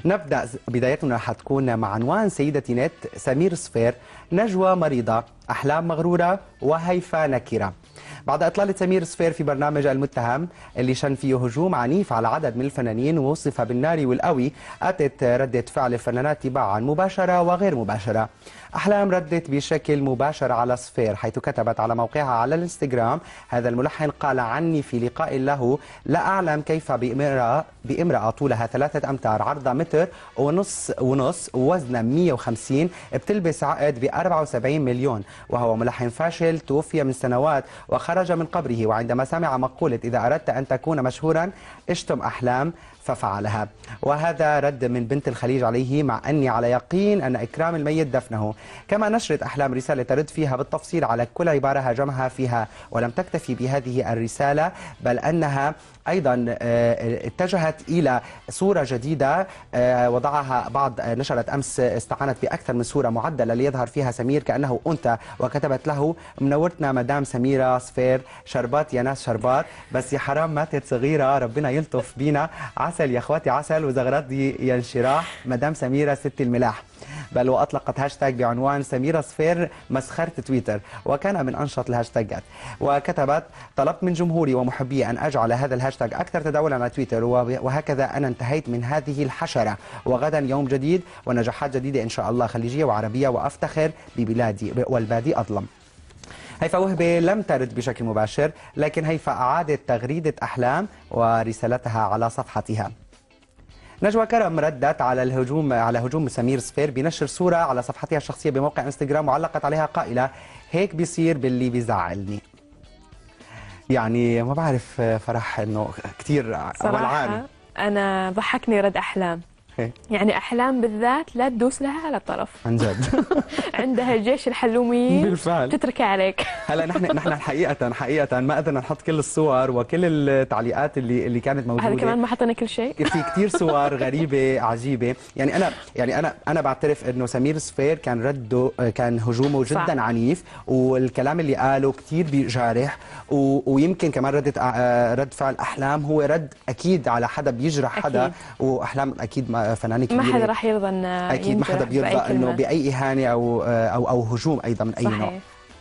نبدأ بدايتنا حتكون مع عنوان سيدتي نت سمير صفير، نجوى مريضة، أحلام مغرورة، وهيفا نكرة. بعد إطلالة سمير صفير في برنامج المتهم اللي شن فيه هجوم عنيف على عدد من الفنانين ووصف بالنار والقوي، أتت ردة فعل الفنانات تباعا مباشرة وغير مباشرة. أحلام ردت بشكل مباشر على صفير، حيث كتبت على موقعها على الانستغرام: هذا الملحن قال عني في لقاء له: لا أعلم كيف بامرأة طولها 3 أمتار، عرضها متر ونص ووزنها 150 بتلبس عقد ب 74 مليون، وهو ملحن فاشل توفي من سنوات وخرج من قبره، وعندما سمع مقولة إذا أردت أن تكون مشهورا اشتم أحلام ففعلها. وهذا رد من بنت الخليج عليه، مع أني على يقين أن إكرام الميت دفنه. كما نشرت أحلام رسالة ترد فيها بالتفصيل على كل عبارة هاجمها فيها، ولم تكتفي بهذه الرسالة، بل أنها أيضا اتجهت إلى صورة جديدة وضعها نشرت أمس، استعانت بأكثر من صورة معدلة ليظهر فيها سمير كأنه أنثى، وكتبت له: منورتنا مدام سميرة صفير، شربات يا ناس شربات، بس يا حرام ماتت صغيرة، ربنا يلطف بينا، عسل يا اخواتي عسل، وزغرتي يا انشراح، مدام سميرة ست الملاح. بل وأطلقت هاشتاج بعنوان سميرة صفير مسخرة تويتر، وكان من أنشط الهاشتاجات. وكتبت: طلبت من جمهوري ومحبي أن أجعل هذا الهاشتاج أكثر تداولا على تويتر، وهكذا أنا انتهيت من هذه الحشرة، وغدا يوم جديد ونجاحات جديدة إن شاء الله، خليجية وعربية، وأفتخر ببلادي والبادي أظلم. هيفا وهبة لم ترد بشكل مباشر، لكن هيفا أعادت تغريدة أحلام ورسالتها على صفحتها. نجوى كرم ردت على هجوم سمير صفير بنشر صورة على صفحتها الشخصية بموقع انستغرام، وعلقت عليها قائلة: هيك بيصير باللي بيزعلني. يعني ما بعرف فرح انه كثير صراحة أنا ضحكني رد أحلام. يعني أحلام بالذات لا تدوس لها على طرف عن جد. عندها جيش الحلوميين بالفعل تتركي عليك. هلا نحن حقيقة ما قدرنا نحط كل الصور وكل التعليقات اللي كانت موجودة. هذا كمان ما حطينا كل شيء. في كثير صور غريبة عجيبة. يعني أنا بعترف إنه سمير صفير كان هجومه جدا صح. عنيف، والكلام اللي قاله كثير بيجارح، ويمكن كمان رد فعل أحلام هو رد أكيد على حدا بيجرح حدا، وأحلام أكيد فنانة كبيرة، ما حدا راح يرضى أكيد ما حدا بيرضى إنه بأي إهانة أو هجوم أيضا من أي نوع.